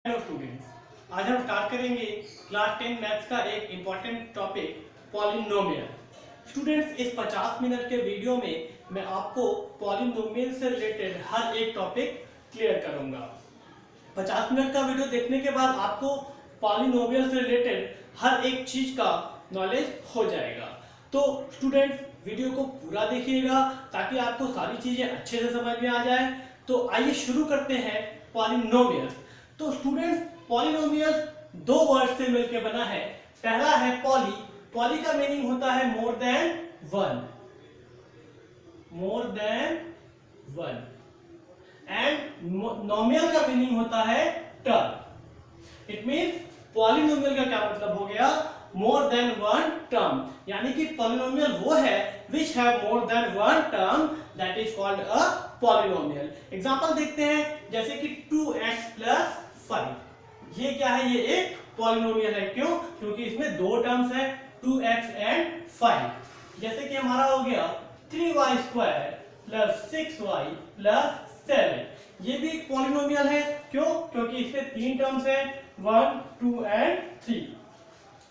Hello students, आज हम start करेंगे क्लास 10 मैथ्स का एक इम्पॉर्टेंट टॉपिक पॉलिनोमियल। स्टूडेंट्स, इस 50 मिनट के वीडियो में मैं आपको पॉलिनोमियल से रिलेटेड हर एक टॉपिक क्लियर करूंगा। 50 मिनट का वीडियो देखने के बाद आपको पॉलिनोमियल से रिलेटेड हर एक चीज का नॉलेज हो जाएगा। तो स्टूडेंट्स, वीडियो को पूरा देखिएगा ताकि आपको सारी चीजें अच्छे से समझ में आ जाए। तो आइए शुरू करते हैं पॉलिनोमियल। तो स्टूडेंट्स, पॉलिनोमियल दो वर्ड से मिलकर बना है। पहला है पॉली। पॉली का मीनिंग होता है more than one, more than one. And nomial का मीनिंग होता है टर्म। इट मींस पॉलिनोमियल का क्या मतलब हो गया? मोर देन वन टर्म। यानी कि पॉलिनोमियल वो है which have more than one term, that is called a polynomial. Example देखते हैं, जैसे कि 2x + 5। ये क्या है? ये एक पॉलिनोमियल है। क्यों? क्योंकि इसमें दो टर्म्स है, 2x एंड 5। जैसे कि हमारा हो गया 3y² + 6y + 7। ये भी एक पॉलिनोमियल है। क्यों? क्योंकि इसमें तीन टर्म्स है, 1, 2 एंड 3।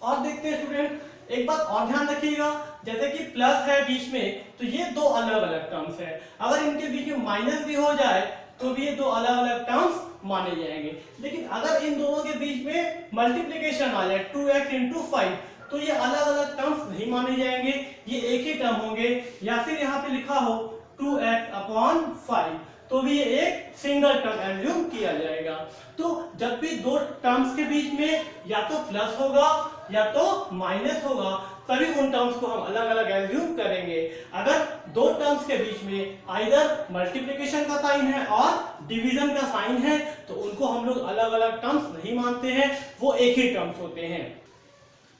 और देखते हैं स्टूडेंट, एक बात और ध्यान रखिएगा, जैसे कि प्लस है बीच में, तो ये दो अलग अलग टर्म्स है। अगर इनके बीच में माइनस भी हो जाए तो भी ये दो अलग अलग टर्म्स माने जाएंगे। लेकिन अगर इन दोनों के बीच में मल्टीप्लिकेशन आ जाए, 2x × 5, तो ये अलग अलग टर्म्स नहीं माने जाएंगे, ये एक ही टर्म होंगे। या फिर यहाँ पे लिखा हो 2x/5, तो भी ये एक सिंगल टर्म एज्यूम किया जाएगा। तो जब भी दो टर्म्स के बीच में या तो प्लस होगा या तो माइनस होगा, तभी उन टर्म्स को हम अलग अलग एज्यूम करेंगे। अगर दो टर्म्स के बीच में आइदर मल्टीप्लिकेशन का साइन है और डिवीजन का साइन है, तो उनको हम लोग अलग अलग टर्म्स नहीं मानते हैं, वो एक ही टर्म्स होते हैं।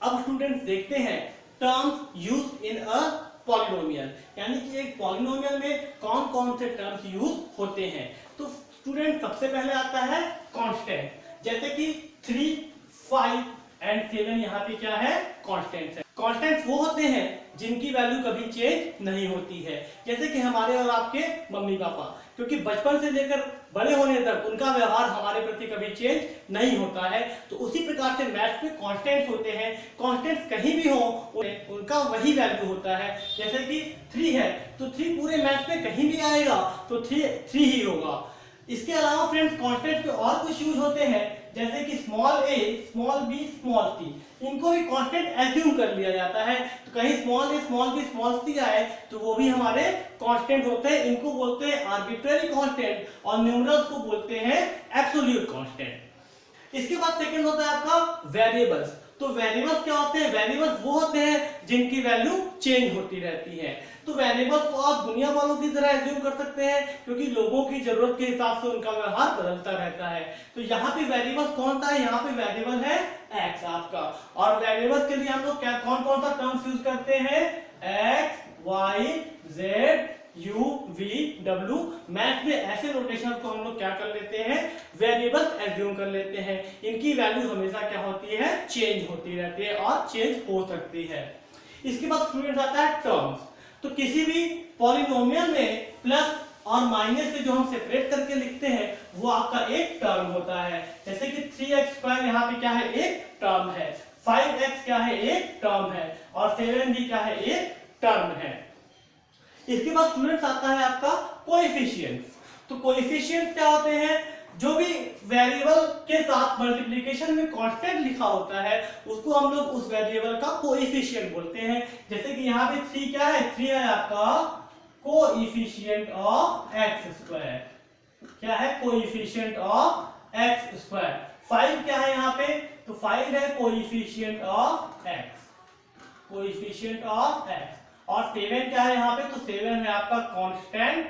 अब स्टूडेंट्स देखते हैं terms use in a polynomial, यानी कि एक पॉलिनोमियल में कौन कौन से टर्म्स यूज होते हैं। तो स्टूडेंट, सबसे पहले आता है कांस्टेंट। जैसे कि 3, 5 एंड 7 यहाँ पे क्या है? कांस्टेंट्स है। कांस्टेंट्स वो होते हैं जिनकी वैल्यू कभी चेंज नहीं होती है, जैसे कि हमारे और आपके मम्मी पापा, क्योंकि बचपन से लेकर बड़े होने तक उनका व्यवहार हमारे प्रति कभी चेंज नहीं होता है। तो उसी प्रकार से मैथ्स में कांस्टेंट्स होते हैं। कांस्टेंट्स कहीं भी हो, उनका वही वैल्यू होता है। जैसे कि 3 है, तो 3 पूरे मैथ्स में कहीं भी आएगा तो 3 ही होगा। इसके अलावा फ्रेंड्स, कांस्टेंट्स पे और कुछ यूज होते हैं, जैसे कि small a, small b, small c। इनको भी कांस्टेंट एज्यूम कर लिया जाता है। तो कहीं small a, small b, small c आए तो वो भी हमारे कांस्टेंट होते हैं। इनको बोलते हैं आर्बिट्रेरी कांस्टेंट और न्यूमरल्स को बोलते हैं एब्सोल्यूट कांस्टेंट। इसके बाद सेकंड होता है आपका वेरिएबल्स। तो वेरिएबल्स क्या होते हैं? वेरिएबल्स वो होते हैं जिनकी वैल्यू चेंज होती रहती है। तो वेरिएबल्स को आप दुनिया वालों की तरह एज्यूम कर सकते हैं, क्योंकि लोगों की जरूरत के हिसाब से उनका व्यवहार बदलता रहता है। तो यहाँ पे वेरिएबल्स कौन सा है? यहाँ पे वेरिएबल है x आपका। और वेरिएबल्स के लिए हम लोग क्या कौन कौन सा टर्म्स यूज करते हैं? x, y, z, u, v, w। Math में ऐसे नोटेशन को हम लोग क्या कर लेते हैं? वेरिएबल्स एज्यूम कर लेते हैं। इनकी वैल्यू हमेशा क्या होती है? चेंज होती रहती है और चेंज हो सकती है। इसके बाद स्टूडेंट आता है टर्म्स। तो किसी भी पॉलिनोमियल में प्लस और माइनस से जो हम सेपरेट करके लिखते हैं वो आपका एक टर्म होता है। जैसे कि 3x² यहाँ पे क्या है? एक टर्म है। 5x क्या है? एक टर्म है। और 7 भी क्या है? एक टर्म है। इसके बाद स्टूडेंट्स आता है आपका कोएफिशिएंट्स। तो कोएफिशिएंट्स क्या होते हैं? जो भी वेरिएबल के साथ मल्टीप्लिकेशन में कांस्टेंट लिखा होता है उसको हम लोग उस वेरिएबल का कोएफिशिएंट बोलते हैं। जैसे कि यहाँ पे 3 क्या है? 3 है आपका कोएफिशिएंट ऑफ x²। क्या है? Coefficient of x²। 5 क्या है यहाँ पे? तो 5 है coefficient of x, coefficient of x। और 7 क्या है यहाँ पे? तो 7 है आपका कांस्टेंट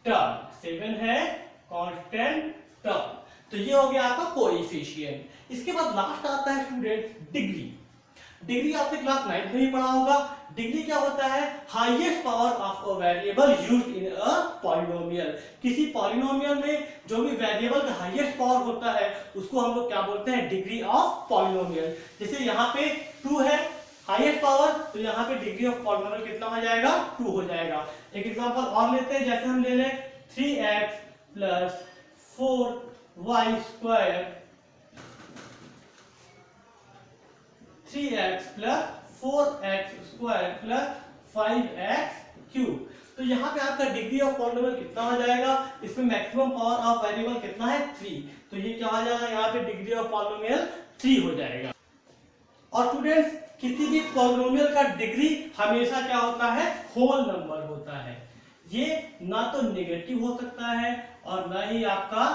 टर्म, 7 है कांस्टेंट टर्म। तो ये हो गया आपका कोएफिशिएंट। इसके बाद लास्ट आता है स्टूडेंट डिग्री। डिग्री आपने क्लास 9 में ही पढ़ा होगा। डिग्री क्या होता है? Highest power of a variable used in a polynomial. किसी पॉलिनोमियल में जो भी वेरिएबल का हाईएस्ट पावर होता है उसको हम लोग क्या बोलते हैं? Degree of polynomial. जैसे यहाँ पे 2 है हाईएस्ट पावर, तो यहाँ पे डिग्री ऑफ पॉलिनोमियल कितना हो जाएगा? 2 हो जाएगा। एक एग्जांपल और लेते हैं, जैसे हम ले लें 3x + 4y² 3x plus 4x square plus 5x cube. तो यहाँ पे आपका डिग्री ऑफ पॉलिनोमियल कितना हो जाएगा, इसमें मैक्सिमम पावर ऑफ वेरिएबल कितना है 3, तो ये क्या हो जाएगा यहाँ पे डिग्री ऑफ पॉलिनोमियल 3 हो जाएगा। और स्टूडेंट्स किसी भी पॉलिनोमियल का डिग्री हमेशा क्या होता है, होल नंबर होता है। ये ना तो नेगेटिव हो सकता है और ना ही आपका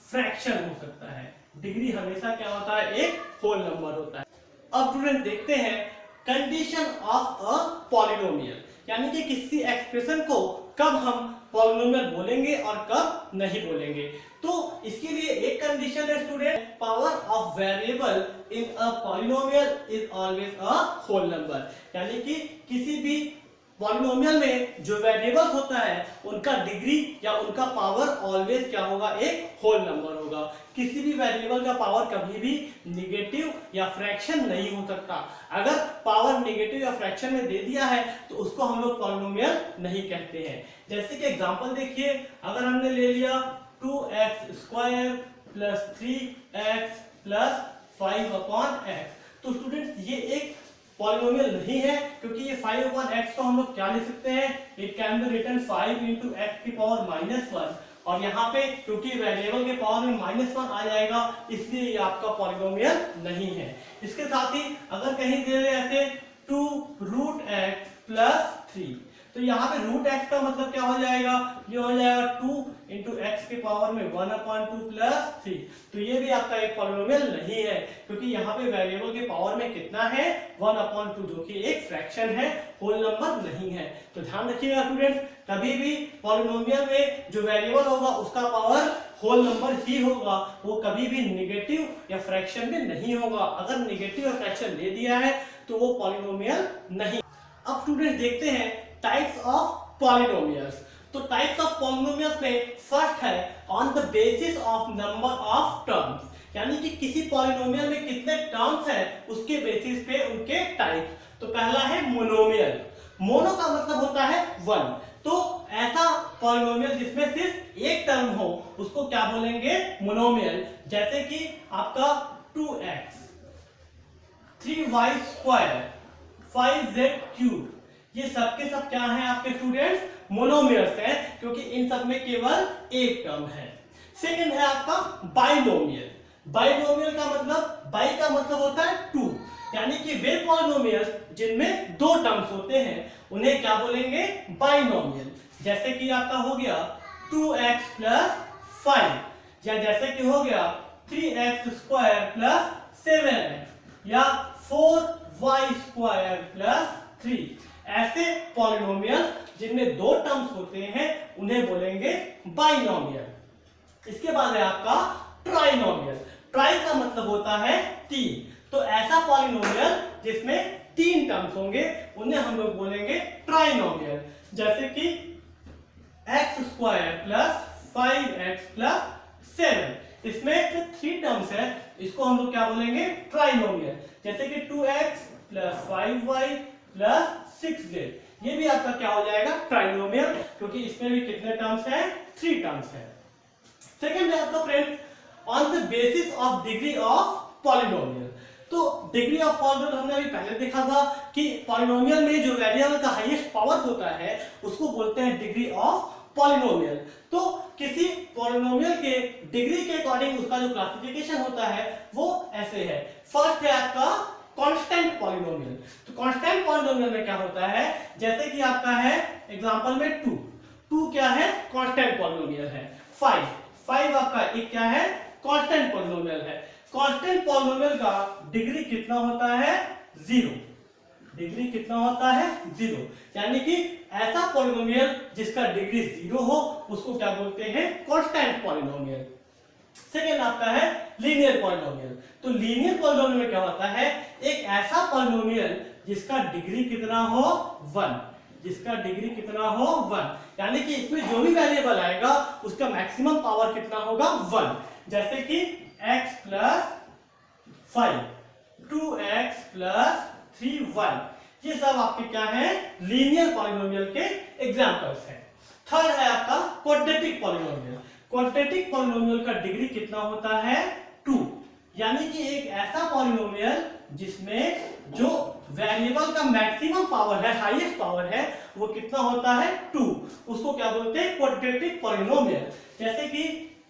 फ्रैक्शन हो सकता है। डिग्री हमेशा क्या होता है, एक होल नंबर होता है। अब स्टूडेंट देखते हैं कंडीशन ऑफ अ पॉलिनोमियल, यानी कि किसी एक्सप्रेशन को कब हम पॉलिनोमियल बोलेंगे और कब नहीं बोलेंगे। तो इसके लिए एक कंडीशन है student, power of variable in a polynomial is always a whole number, यानी कि किसी भी पॉलिनोमियल में जो वेरिएबल्स होता है उनका डिग्री या उनका पावर ऑलवेज क्या होगा, एक होल नंबर होगा। किसी भी वेरिएबल का पावर कभी भी नेगेटिव या फ्रैक्शन नहीं हो सकता। अगर पावर नेगेटिव या फ्रैक्शन में दे दिया है तो उसको हम लोग पॉलिनोमियल नहीं कहते हैं। जैसे कि एग्जांपल देखिए, अगर हमने ले लिया 2x square plus 3x plus 5/x, तो स्टूडेंट्स ये एक पॉलिनोमियल नहीं है, क्योंकि ये 5/x को हम लोग क्या लिख सकते हैं, it can be written 5 into x की पावर -1, और यहाँ पे क्योंकि वेरिएबल के पावर में -1 आ जाएगा इसलिए ये आपका पॉलिनोमियल नहीं है। इसके साथ ही अगर कहीं दे दे ऐसे 2√x प्लस 3, तो यहाँ पे √x का मतलब क्या हो जाएगा, ये हो जाएगा 2 into x के पावर में 1/2 प्लस 3, तो ये भी आपका एक पॉलिनोमियल नहीं है, क्योंकि यहाँ पे वेरिएबल के पावर में कितना है 1/2, जो कि एक फ्रैक्शन है, होल नंबर नहीं है। तो ध्यान रखिएगा स्टूडेंट्स, कभी भी पॉलिनोमियल में जो वेरिएबल होगा उसका पावर होल नंबर ही होगा, वो कभी भी नेगेटिव या फ्रैक्शन में नहीं होगा। अगर नेगेटिव या फ्रैक्शन दे दिया है तो वो पॉलिनोमियल नहीं। अब स्टूडेंट देखते हैं टाइप्स ऑफ पॉलिनोमियल्स। तो टाइप्स ऑफ पॉलिनोमियल्स में फर्स्ट है on the basis of number of terms, यानी कि किसी पॉलिनोमियल में कितने टर्म्स हैं उसके बेसिस पे उनके टाइप। तो पहला है मोनोमियल। मोनो का मतलब होता है 1, तो ऐसा पॉलिनोमियल जिसमें सिर्फ एक टर्म हो उसको क्या बोलेंगे, मोनोमियल। जैसे कि आपका 2x 3y square 5z cube, ये सब के सब क्या है आपके स्टूडेंट्स, मोनोमियल्स हैं, क्योंकि इन सब में केवल एक टर्म है। सेकंड है आपका बाइनोमियल। बाइनोमियल का मतलब, बाई का मतलब होता है 2, यानी कि वे पॉलिनोमियल्स जिनमें दो टर्म्स होते हैं उन्हें क्या बोलेंगे, बाइनोमियल। जैसे कि आपका हो गया 2x प्लस 5, या जैसे कि हो गया 3x स्क्वायर प्लस 7x, या 4y स्क्वायर प्लस 3। ऐसे पॉलिनोमियल जिनमें दो टर्म्स होते हैं उन्हें बोलेंगे बाइनोमियल। इसके बाद है आपका ट्राइनोमियल। ट्राई का मतलब होता है 3, तो ऐसा पॉलिनोमियल जिसमें 3 टर्म्स होंगे उन्हें हम लोग बोलेंगे ट्राइनोमियल। जैसे कि x square plus 5x plus 7, इसमें 3 टर्म्स है, इसको हम लोग क्या बोलेंगे, ट्राइनोमियल। जैसे कि 2x plus 5y plus 6z, ये भी आपका क्या हो जाएगा, ट्राइनोमियल, क्योंकि इसमें भी कितने टर्म्स हैं, 3 टर्म्स हैं। सेकंड है आपका friend on the basis of degree of polynomial. तो डिग्री ऑफ पॉलिनोमियल हमने अभी पहले देखा था कि पॉलिनोमियल में जो वेरिएबल का हाईएस्ट पावर होता है उसको बोलते हैं डिग्री ऑफ पॉलिनोमियल। तो किसी पॉलिनोमियल के डिग्री के अकॉर्डिंग उसका जो क्लासिफिकेशन होता है वो ऐसे है। फर्स्ट है आपका कांस्टेंट पॉलिनोमियल। तो कांस्टेंट पॉलिनोमियल में क्या होता है, जैसे कि आपका है एग्जांपल में 2 क्या है, कांस्टेंट पॉलिनोमियल है। 5 आपका एक क्या है, कांस्टेंट पॉलिनोमियल है। कांस्टेंट पॉलिनोमियल का डिग्री कितना होता है, 0। डिग्री कितना होता है, 0, यानी कि ऐसा पॉलिनोमियल जिसका डिग्री 0 हो उसको क्या बोलते हैं, कांस्टेंट पॉलिनोमियल। सेकेंड आपका है लीनियर पॉलिनोमियल। तो लीनियर पॉलिनोमियल में क्या होता है, एक ऐसा पॉलिनोमियल जिसका डिग्री कितना हो, 1, जिसका डिग्री कितना हो, 1, यानी कि इसमें जो भी वेरिएबल आएगा उसका मैक्सिमम पावर कितना होगा, 1। जैसे कि x plus 5, 2x plus 3y, ये सब आपके क्या है, लीनियर पॉलिनोमियल के एग्जांपल्स हैं। थर्ड है आपका क्वाड्रेटिक पॉलिनोमियल। क्वाड्रेटिक पॉलिनोमियल का डिग्री कितना होता है, 2, यानी कि एक ऐसा पॉलिनोमियल जिसमें जो वेरिएबल का मैक्सिमम पावर है, हाईएस्ट पावर है, वो कितना होता है 2। उसको क्या बोलते हैं, क्वाड्रेटिक पॉलिनोमियल। जैसे कि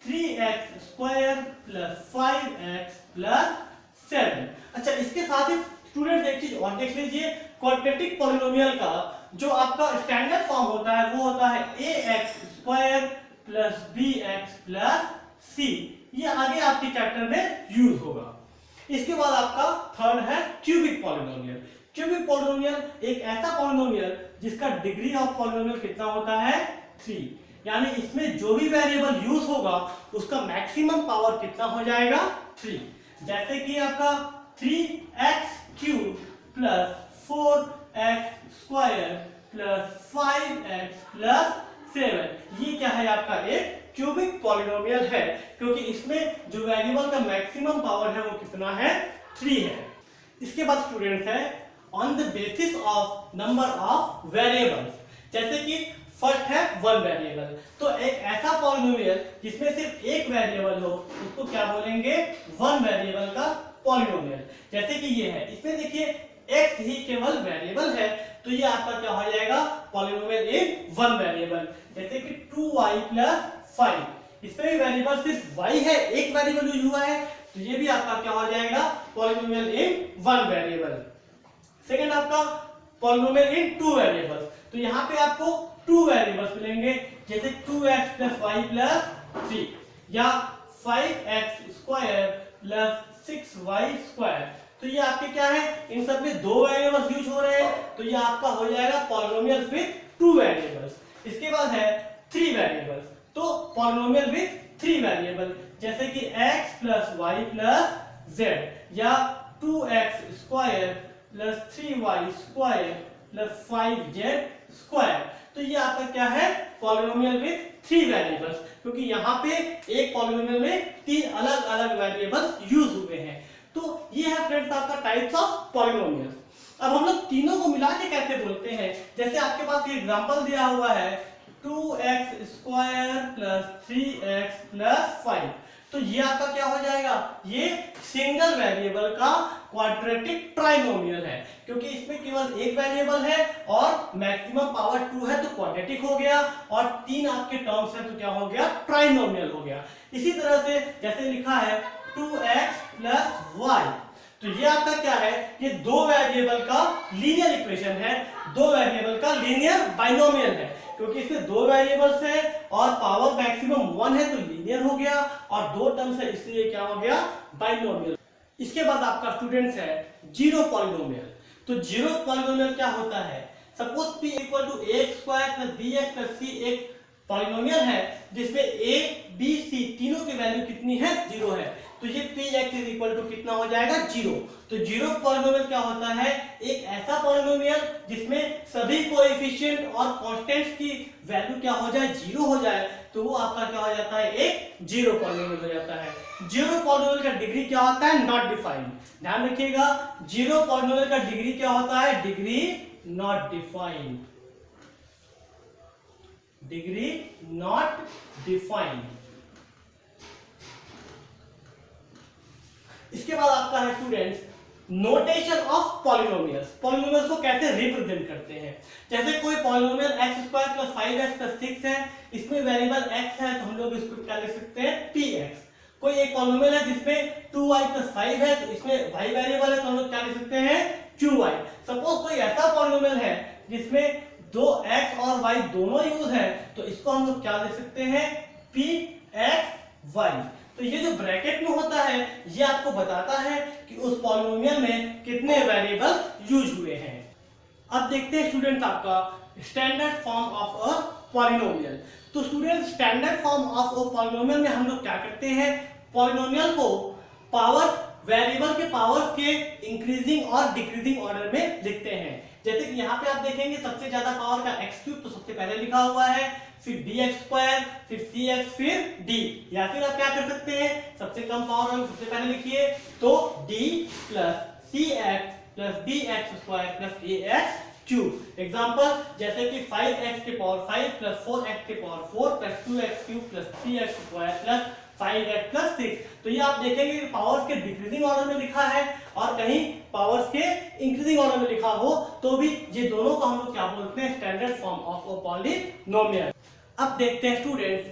3x square plus 5x plus 7। अच्छा, इसके साथ ही स्टूडेंट एक चीज और देख लीजिए, क्वाड्रेटिक पॉलिनोमियल का जो आपका स्टैंडर्ड फॉर्म होता है वो होता है ax square plus bx plus c। ये आगे आपके चैप्टर में यूज होगा। इसके बाद आपका थर्ड है क्यूबिक पॉलिनोमियल। क्यूबिक पॉलिनोमियल एक ऐसा पॉलिनोमियल जिसका डिग्री ऑफ पॉलिनोमियल कितना होता है 3, यानी इसमें जो भी वेरिएबल यूज होगा उसका मैक्सिमम पावर कितना हो जाएगा 3। जैसे कि आपका 3x cube plus 4x square plus 5x plus 7, ये क्या है आपका एक क्यूबिक पॉलिनोमियल है, क्योंकि इसमें जो वेरिएबल का मैक्सिमम पावर है वो कितना है 3 है। इसके बाद स्टूडेंट्स है on the basis of number of variables. जैसे कि फर्स्ट है 1 वेरिएबल, तो एक ऐसा पॉलिनोमियल जिसमें सिर्फ एक वेरिएबल हो उसको क्या बोलेंगे, 1 वेरिएबल का पॉलिनोमियल। जैसे कि ये है, इसमें देखिए x ही केवल वेरिएबल है, तो ये आपका क्या हो जाएगा, पॉलिनोमियल इन 1 वेरिएबल। जैसे कि 2y प्लस 5, इसमें भी वेरिएबल सिर्फ y है, एक वेरिएबल यूज हुआ है, तो ये भी आपका क्या हो जाएगा, पॉलिनोमियल इन 1 वेरिएबल। सेकंड आपका पॉलिनोमियल इन 2 वेरिएबल्स, तो यहाँ पे आपको 2 वेरिएबल्स मिलेंगे, जैसे 2x प्लस y प्लस 3 या 5x square plus 6y square. तो ये आपके क्या है, इन सब में 2 वेरिएबल्स यूज हो रहे हैं, तो ये आपका हो जाएगा पॉलिनोमियल विद 2 वेरिएबल्स। इसके बाद है 3 वेरिएबल्स, तो पॉलिनोमियल विद 3 वेरिएबल, जैसे कि x plus y plus z या 2x square plus 3y square plus 5z square. तो ये आपका क्या है, पॉलिनोमियल विद 3 वेरिएबल्स, क्योंकि यहाँ पे एक पॉलिनोमियल में 3 अलग अलग वेरिएबल्स यूज हुए हैं। तो ये है फ्रेंड्स आपका टाइप्स ऑफ पॉलिनोमियल। अब हम लोग तीनों को मिला के कैसे बोलते हैं, जैसे आपके पास ये एग्जांपल दिया हुआ है 2x square plus 3x plus 5, तो ये आपका क्या हो जाएगा, ये सिंगल वेरिएबल का क्वाड्रेटिक ट्राइनोमियल है, क्योंकि इसमें केवल एक वेरिएबल है और मैक्सिमम पावर 2 है, तो क्वाड्रेटिक हो गया, और 3 आपके टर्म्स है तो क्या हो गया, ट्राइनोमियल हो गया। इसी तरह से जैसे लिखा है 2x प्लस y, तो ये आपका क्या है, ये 2 वेरिएबल का लीनियर इक्वेशन है, 2 वेरिएबल का लीनियर बाइनोमियल है, क्योंकि इसमें 2 वेरिएबल्स है और पावर मैक्सिमम 1 है तो लीनियर हो गया, और 2 टर्म्स है इसलिए क्या हो गया, बाइनोमियल। इसके बाद आपका स्टूडेंट्स है जीरो पॉलिनोमियल। तो जीरो पॉलिनोमियल क्या होता है, suppose p equal to ax square plus bx plus c एक पॉलिनोमियल है जिसमें a b c तीनों की वैल्यू कितनी है, 0 है, तो ये px इज इक्वल टू कितना हो जाएगा, 0। तो जीरो पॉलिनोमियल क्या होता है, एक ऐसा पॉलिनोमियल जिसमें सभी कोएफिशिएंट और कांस्टेंट्स की वैल्यू क्या हो जाए, 0 हो जाए, तो वो आपका क्या हो जाता है, एक जीरो पॉलिनोमियल हो जाता है। जीरो पॉलिनोमियल का डिग्री क्या होता है, नॉट डिफाइंड। ध्यान रखिएगा, जीरो पॉलिनोमियल का डिग्री क्या होता है, degree not defined, degree not defined. इसके बाद आपका है students notation of polynomials. Polynomials को कैसे रिप्रेजेंट करते हैं, जैसे कोई polynomial x square plus 5x plus 6 है, इसमें वेरिएबल x है तो हम लोग इसको क्या लिख सकते हैं, px। कोई एक पॉलिनोमियल है जिसमें 2y प्लस 5 है तो इसमें y वेरिएबल है तो हम लोग क्या लिख सकते हैं, qy। सपोज कोई ऐसा पॉलिनोमियल है जिसमें 2x और y दोनों यूज है तो इसको हम लोग क्या लिख सकते हैं, pxy। तो ये जो ब्रैकेट में होता है ये आपको बताता है कि उस पॉलिनोमियल में कितने वेरिएबल यूज हुए हैं। अब देखते हैं स्टूडेंट्स आपका standard form of a polynomial. तो student standard form of a polynomial में हम लोग क्या करते हैं, पॉलिनोमियल को पावर वेरिएबल के पावर्स के इंक्रीजिंग और डिक्रीजिंग ऑर्डर में लिखते हैं। जैसे कि यहाँ पे आप देखेंगे सबसे ज्यादा पावर का x क्यूब तो सबसे पहले लिखा हुआ है, फिर dx स्क्वायर, फिर cx, फिर d। या फिर आप क्या कर सकते हैं, सबसे कम पावर वाला सबसे पहले लिखिए, तो d plus cx plus dx square plus ax cube. Example जैसे कि 5x के पावर 5 प्लस 4x के power 4 plus 2x cube plus 3x square plus 5x plus 6। तो ये आप देखेंगे कि पावर्स के डिक्रीजिंग ऑर्डर में लिखा है और कहीं पावर्स के इंक्रीजिंग ऑर्डर में लिखा हो तो भी ये दोनों को हम लोग क्या बोलते हैं, standard form of a polynomial. अब देखते हैं students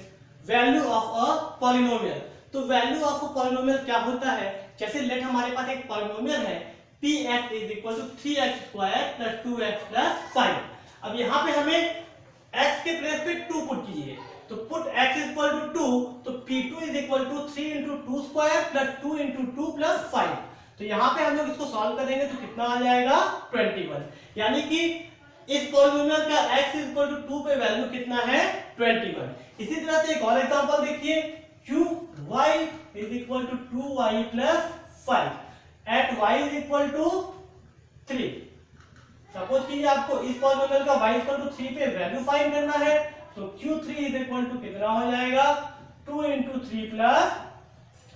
value of a polynomial. तो वैल्यू ऑफ अ पॉलिनोमियल क्या होता है, जैसे लेट हमारे पास एक पॉलिनोमियल है px is equal to 3x square plus 2x plus 5। अब यहाँ पे हमें x के प्लेस पे 2 पुट कीजिए, तो put x is equal to 2, तो p2 is equal to 3 into 2 square plus 2 into 2 plus 5। तो यहाँ पे हम लोग इसको सॉल्व करेंगे तो कितना आ जाएगा 21। यानी कि इस पॉलिनोमियल का x इज इक्वल टू 2 पे वैल्यू कितना है 21। इसी तरह से एक और एग्जांपल देखिए, qy is equal to 2y plus 5 at y is equal to 3। Suppose कीजिए आपको इस पॉलिनोमियल का y इक्वल टू 3 पे वैल्यू फाइंड करना है, तो q3 इज इक्वल टू कितना हो जाएगा 2 इंटू 3 प्लस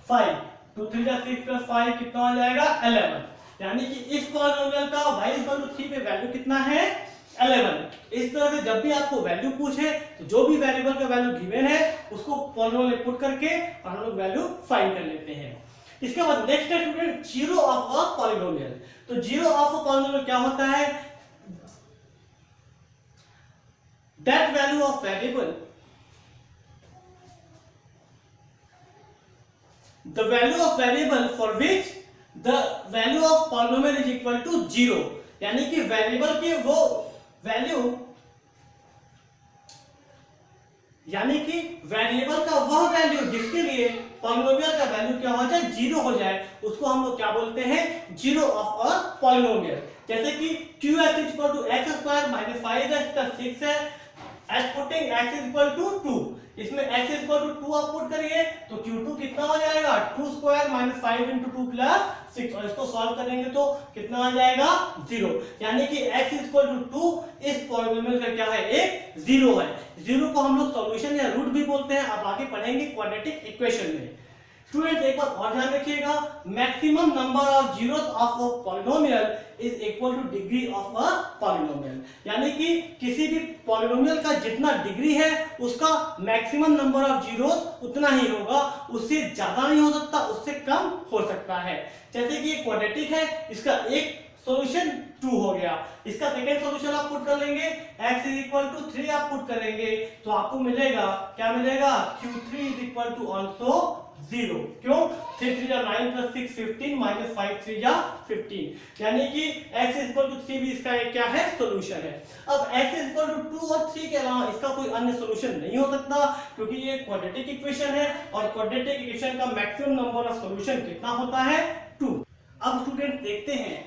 5, 2 3 जा 6 प्लस 5 कितना हो जाएगा 11। यानी कि इस पॉलिनोमियल का y इक्वल टू 3 पे वैल्यू कितना है 11। इस तरह से जब भी आपको वैल्यू पूछे तो जो भी वेरिएबल का वैल्यू गिवन है उसको पॉलिनोमियल में पुट करके और हम लोग वैल्यू फाइंड कर लेते हैं। इसके बाद नेक्स्ट है student zero of a polynomial. तो जीरो ऑफ अ पॉलिनोमियल क्या होता है, that value of variable, the value of variable for which the value of polynomial is equal to 0। यानी कि वेरिएबल की वो वैल्यू, यानी कि वेरिएबल का वह वैल्यू जिसके लिए पॉलिनोमियल का वैल्यू क्या हो जाए 0 हो जाए, उसको हम लोग क्या बोलते हैं जीरो ऑफ अ पॉलिनोमियल। जैसे कि qx is equal to x square minus 5x plus 6 है, as putting x is equal to 2, इसमें x इज इक्वल टू 2 आप पुट करिए तो q2 कितना हो जाएगा 2 स्क्वायर माइनस 5 इंटू 2 प्लस 6, और इसको सॉल्व करेंगे तो कितना आ जाएगा 0। यानी कि x इज इक्वल टू 2 इस पॉलिनोमियल का क्या है एक 0 है। 0 को हम लोग सॉल्यूशन या रूट भी बोलते हैं, आप आगे पढ़ेंगे क्वाड्रेटिक इक्वेशन में। स्टूडेंट्स एक बात और ध्यान रखिएगा, maximum number of zeros of a polynomial is equal two degree of a polynomial. यानी कि किसी भी पॉलिनोमियल का जितना डिग्री है उसका मैक्सिमम नंबर ऑफ जीरोस उतना ही होगा, उससे ज्यादा नहीं हो सकता, उससे कम हो सकता है। जैसे कि ये क्वाड्रेटिक है, इसका एक सॉल्यूशन 2 हो गया, इसका सेकेंड सॉल्यूशन आप पुट कर लेंगे x इज इक्वल टू 3 आप पुट करेंगे तो आपको मिलेगा क्या मिलेगा q3 is equal to also 0। क्यों, 3 3 जा 9 प्लस 6 15 माइनस 5 3 जा 15। यानी कि x इज इक्वल टू 3 भी इसका एक क्या है सॉल्यूशन है। अब x इज इक्वल टू 2 और 3 के अलावा इसका कोई अन्य सॉल्यूशन नहीं हो सकता, क्योंकि ये क्वाड्रेटिक इक्वेशन है और क्वाड्रेटिक इक्वेशन का मैक्सिमम नंबर ऑफ सॉल्यूशन कितना होता है 2। अब स्टूडेंट देखते हैं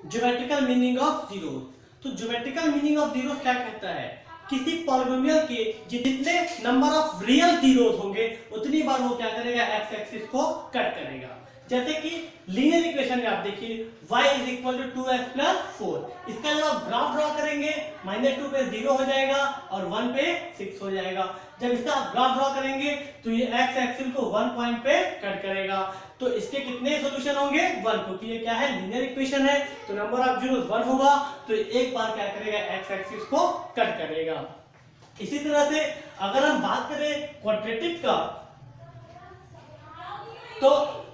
ज्योमेट्रिकल मीनिंग ऑफ जीरोस। तो ज्योमेट्रिकल मीनिंग ऑफ जीरोस क्या कहता है, किसी पॉलिनोमियल के जितने नंबर ऑफ रियल जीरोस होंगे उतनी बार वो क्या करेगा एक्स एक्सिस को कट करेगा। जैसे कि लीनियर इक्वेशन में आप देखिए y is equal to 2x plus 4, इसका जब आप ग्राफ ड्रॉ करेंगे -2 पे 0 हो जाएगा और 1 पे 6 हो जाएगा। जब इसका आप ग्राफ ड्रॉ करेंगे तो ये x एक्सिस को 1 पॉइंट पे कट करेगा, तो इसके कितने सॉल्यूशन होंगे 1, क्योंकि ये क्या है लीनियर इक्वेशन है, तो नंबर ऑफ जीरोस 1 होगा, तो एक बार क्या करेगा x एक्सिस को कट करेगा। इसी तरह से अगर हम बात करें क्वाड्रेटिक का, तो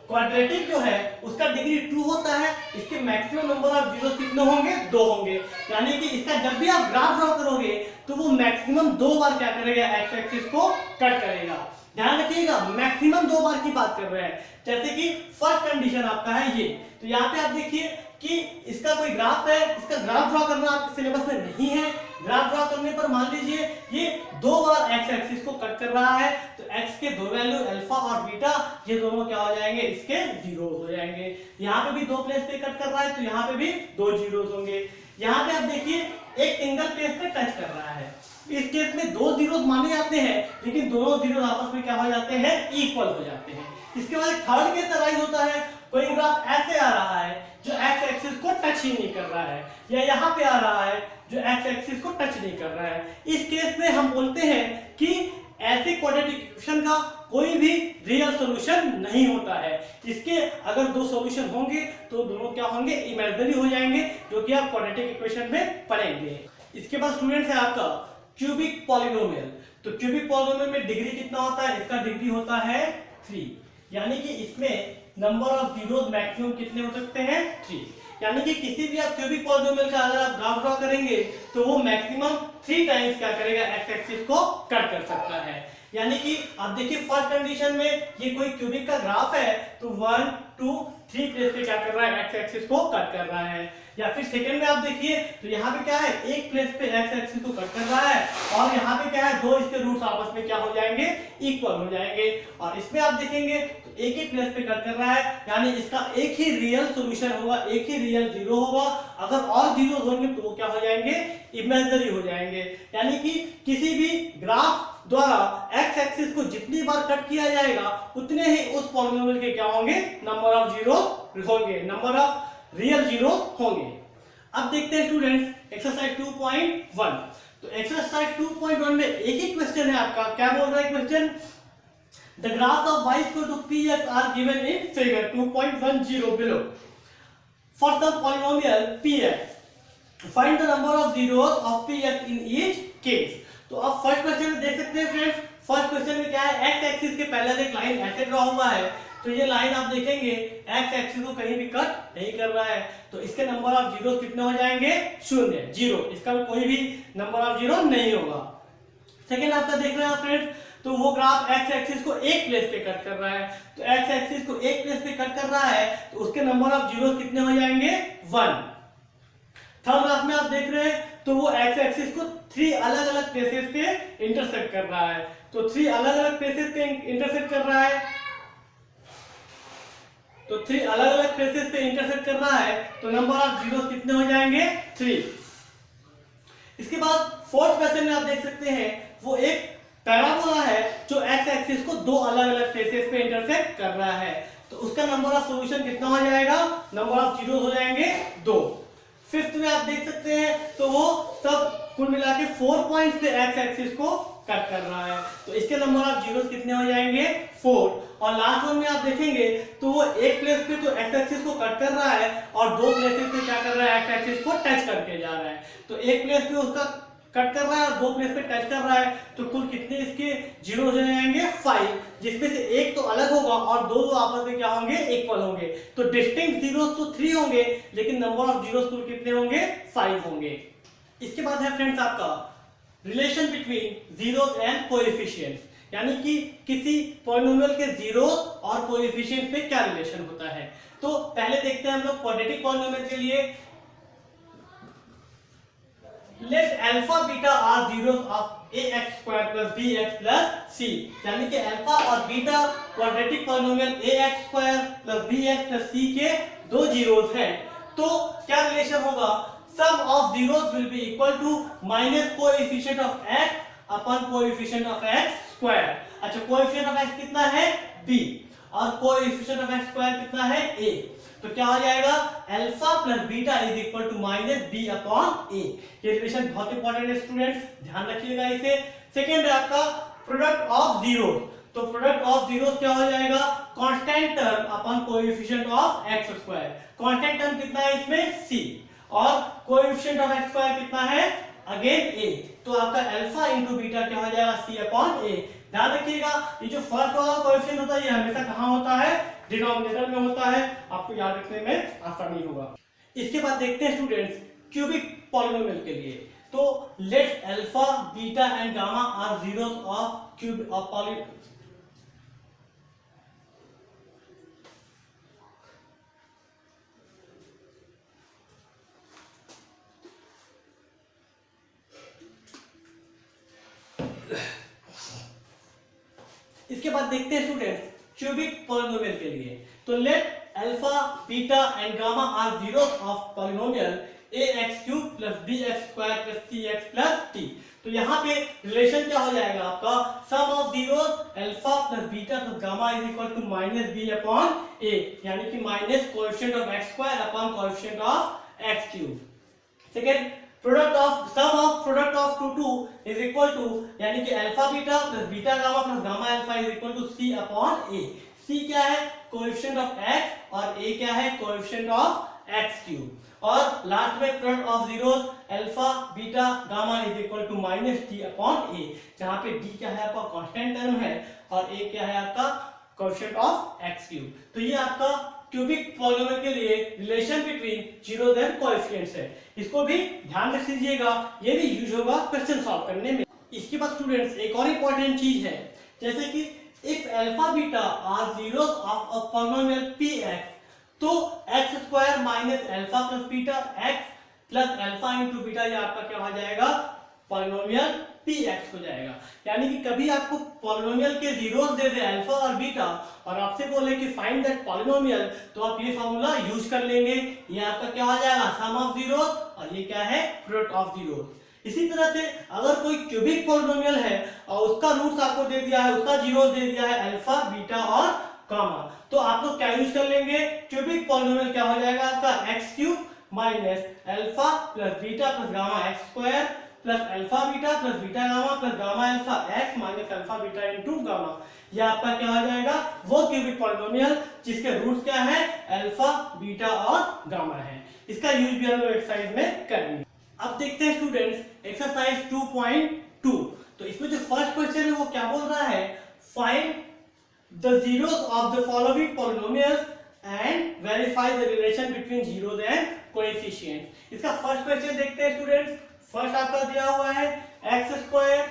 क्वाड्रेटिक जो है उसका डिग्री 2 होता है, इसके मैक्सिमम नंबर ऑफ जीरोस कितने होंगे 2 होंगे। यानी कि इसका जब भी आप ग्राफ ड्रॉ करोगे तो वो मैक्सिमम 2 बार क्या करेगा एक्स एक्सिस को कट करेगा। ध्यान रखिएगा मैक्सिमम 2 बार की बात कर रहे हैं। जैसे कि फर्स्ट कंडीशन आपका है ये, तो यहाँ पे आप देखिए कि इसका कोई ग्राफ है, इसका ग्राफ ड्रॉ करना आपके सिलेबस में नहीं है। ग्राफ ड्रॉ करने पर मान लीजिए ये 2 बार एक्स एक्सिस को कट कर रहा है, तो एक्स के 2 वैल्यू अल्फा और बीटा ये दोनों क्या हो जाएंगे इसके जीरो हो जाएंगे। यहाँ पे भी 2 प्लेस पे कट कर रहा है तो यहाँ पे भी 2 जीरोस होंगे। यहाँ पे आप देखिए एक सिंगल प्लेस पे टच कर रहा है, इस केस में 2 जीरोस माने जाते हैं, लेकिन दोनों जीरोस आपस में क्या हो जाते हैं इक्वल हो जाते हैं। इसके बाद थर्ड केस अराइज होता है, कोई ग्राफ ऐसे आ रहा है जो एक्स एक्सिस को टच ही नहीं कर रहा है, या यहाँ पे आ रहा है जो एक्स एक्सिस को टच नहीं कर रहा है। इस केस में हम बोलते हैं कि ऐसे क्वाड्रेटिक इक्वेशन का कोई भी रियल सॉल्यूशन नहीं होता है। इसके अगर 2 सॉल्यूशन होंगे तो दोनों क्या होंगे इमेजिनरी हो जाएंगे, जो कि आप क्वाड्रेटिक इक्वेशन में पढ़ेंगे। इसके बाद स्टूडेंट्स है आपका क्यूबिक पॉलिनोमियल। तो क्यूबिक पॉलिनोमियल में डिग्री कितना होता है, इसका डिग्री होता है 3, यानी कि इसमें नंबर ऑफ जीरोस मैक्सिमम कितने हो सकते हैं 3। यानी कि किसी भी आप क्यूबिक पॉलिनोमियल का अगर आप ग्राफ ड्रॉ करेंगे तो वो मैक्सिमम 3 टाइम्स क्या करेगा, एक्स एक्सिस को कट कर सकता है। यानी कि आप देखिए फर्स्ट कंडीशन में ये कोई क्यूबिक का ग्राफ है तो 1 2 3 प्लेस पे क्या कर रहा है, एक्स एक्सिस को कट कर रहा है। या फिर सेकंड में आप देखिए तो यहाँ पे क्या है, एक प्लेस पे एक्स एक्सिस को कट कर रहा है और यहाँ पे क्या है, दो इसके रूट्स आपस में क्या हो जाएंगे, इक्वल हो जाएंगे। और इसमें आप देखेंगे तो एक ही प्लेस पे कट कर रहा है, यानी इसका एक ही रियल सॉल्यूशन होगा, एक ही रियल जीरो होगा। अगर और जीरो होंगे तो वो क्या हो जाएंगे, इमेजिनरी हो जाएंगे। यानी कि किसी भी ग्राफ द्वारा एक्स एक्सिस को जितनी बार कट किया जाएगा उतने ही उस पॉलिनोमियल के क्या होंगे, नंबर ऑफ जीरो होंगे, नंबर ऑफ रियल जीरो होंगे। अब देखते हैं स्टूडेंट्स एक्सरसाइज 2.1। तो एक्सरसाइज 2.1 में एक ही क्वेश्चन है आपका, क्या बोल रहा है question, the graph of y equal to px are given in figure 2.10 below for the polynomial px find the number of zeros of px in each case. तो अब फर्स्ट क्वेश्चन में देख सकते हैं फ्रेंड्स, फर्स्ट क्वेश्चन में क्या है, x axis के पहले एक लाइन ऐसे ड्रॉ हुआ है, तो ये लाइन आप देखेंगे एक्स एक्सिस को कहीं भी कट नहीं कर रहा है, तो इसके नंबर ऑफ जीरो कितने हो जाएंगे, 0 जीरो, इसका कोई भी नंबर ऑफ जीरो नहीं होगा। सेकेंड आपका देख रहे हैं फ्रेंड्स, तो वो ग्राफ एक्स एक्सिस को एक प्लेस पे कट कर रहा है, तो एक्स एक्सिस को एक प्लेस पे कट कर रहा है तो उसके नंबर ऑफ जीरो कितने हो जाएंगे, 1। थर्ड ग्राफ में आप देख रहे हैं तो वो एक्स एक्सिस को 3 अलग अलग प्लेसेस पे इंटरसेक्ट कर रहा है, तो 3 अलग अलग प्लेसेस पे इंटरसेक्ट कर रहा है, तो 3 अलग अलग प्लेसेस पे इंटरसेक्ट कर रहा है, तो नंबर ऑफ जीरोस कितने हो जाएंगे, 3। इसके बाद फोर्थ क्वेश्चन में आप देख सकते हैं वो एक पैराबोला है जो एक्स एक्सिस को 2 अलग अलग प्लेसेस पे इंटरसेक्ट कर रहा है, तो उसका नंबर ऑफ सॉल्यूशन कितना हो जाएगा, नंबर ऑफ जीरोस हो जाएंगे 2। फिफ्थ में आप देख सकते हैं तो वो सब कुल मिला के 4 पॉइंट्स पे एक्स एक्सिस को कट कर रहा है, तो इसके नंबर ऑफ जीरोस कितने हो जाएंगे, 4। और लास्ट वन में आप देखेंगे तो वो एक प्लेस पे तो एक्स एक्सिस को कट कर रहा है और 2 प्लेसेस पे क्या कर रहा है, एक्स एक्सिस को टच करके जा रहा है, तो एक प्लेस पे उसका कट कर रहा है और 2 प्लेस पे टच कर रहा है, तो कुल कितने इसके जीरो हो जाएंगे, 5, जिसमें से एक तो अलग होगा और दो आपस में क्या होंगे, इक्वल होंगे, तो डिस्टिंक्ट जीरोस तो 3 होंगे लेकिन नंबर ऑफ जीरोस कुल कितने होंगे, 5 होंगे। इसके बाद है फ्रेंड्स आपका relation between zeros and coefficients, यानी कि किसी पॉलिनोमियल के जीरोस और कोएफिशिएंट में क्या रिलेशन होता है। तो पहले देखते हैं हम लोग क्वाड्रेटिक पॉलिनोमियल के लिए, let alpha beta are zeros of ax square plus bx plus c, यानी कि अल्फा और beta quadratic polynomial ax square plus bx plus c के 2 जीरोस हैं, तो क्या रिलेशन होगा, sum of zeros will be equal to minus coefficient of x upon coefficient of x square। अच्छा coefficient of x कितना है, b, और coefficient of x square कितना है, a, तो क्या हो जाएगा, alpha plus beta is equal to minus b upon a. ये रिलेशन बहुत इंपॉर्टेंट है स्टूडेंट्स, ध्यान रखिएगा इसे। सेकंड है आपका प्रोडक्ट ऑफ जीरोस, तो प्रोडक्ट ऑफ जीरोस क्या हो जाएगा, constant term upon coefficient of x square. Constant term कितना है इसमें, सी, और कोएफिशिएंट ऑफ एक्स स्क्वायर कितना है, अगेन ए, तो आपका अल्फा इंटू बीटा क्या हो जाएगा, सी अपॉन ए। ध्यान रखिएगा ये जो फर्स्ट वाला कोएफिशिएंट होता है ये हमेशा कहां होता है, डिनोमिनेटर में होता है, आपको याद रखने में आसानी होगा। इसके बाद देखते हैं स्टूडेंट्स क्यूबिक पॉलिनोमियल के लिए, तो let alpha beta and gamma are zeros of cube of polynomial. इसके बाद देखते हैं स्टूडेंट्स क्यूबिक पॉलिनोमियल के लिए, तो let alpha beta and gamma are zeros of polynomial ax cube plus bx square plus cx plus t। तो यहाँ पे रिलेशन क्या हो जाएगा आपका, sum of zeros alpha plus beta plus gamma is equal to minus b upon a, यानी कि minus coefficient of x square upon coefficient of x cube. Second product of sum of product of 2 is equal to, यानी कि alpha beta plus beta gamma plus gamma alpha is equal to c upon a। c क्या है, coefficient of x, और a क्या है, coefficient of x cube. और last में product of zeros alpha beta gamma is equal to minus t upon a, जहां पे d क्या है आपका कांस्टेंट टर्म है और a क्या है आपका कोएफिशिएंट ऑफ x क्यूब। तो ये आपका क्यूबिक पॉलिनोमियल के लिए relation between zeros and coefficients है। इसको भी ध्यान रख लीजिएगा, ये भी यूज होगा क्वेश्चन सॉल्व करने में। इसके बाद स्टूडेंट्स एक और इंपॉर्टेंट चीज है, जैसे कि if alpha beta are zeros of a polynomial px, तो x square minus alpha plus beta x plus alpha into beta, ये आपका क्या हो जाएगा, पॉलिनोमियल px हो जाएगा। यानी कि कभी आपको पॉलिनोमियल के जीरोस दे दे अल्फा और बीटा और आपसे बोले कि फाइंड दैट पॉलिनोमियल, तो आप ये फॉर्मूला यूज कर लेंगे। ये आपका क्या हो जाएगा, सम ऑफ जीरोस, और ये क्या है, प्रोडक्ट ऑफ जीरोस। इसी तरह से अगर कोई क्यूबिक पॉलिनोमियल है और उसका रूट्स आपको दे दिया है, उसका जीरोस दे दिया है अल्फा बीटा और गामा, तो आप लोग क्या यूज कर लेंगे, क्यूबिक पॉलिनोमियल क्या हो जाएगा आपका x cube minus alpha plus beta plus gamma x square plus alpha beta plus beta gamma plus gamma alpha x minus alpha beta into gamma. ये आपका क्या हो जाएगा, वो क्यूबिक पॉलिनोमियल जिसके रूट्स क्या है, अल्फा बीटा और गामा है। इसका यूज भी हम लोग एक्सरसाइज में करेंगे। अब देखते हैं स्टूडेंट्स एक्सरसाइज 2.2। तो इसमें जो फर्स्ट क्वेश्चन है वो क्या बोल रहा है, find the zeros of the following polynomials and verify the relation between zeros and coefficients। इसका फर्स्ट क्वेश्चन देखते हैं स्टूडेंट्स। फर्स्ट आपका दिया हुआ है x square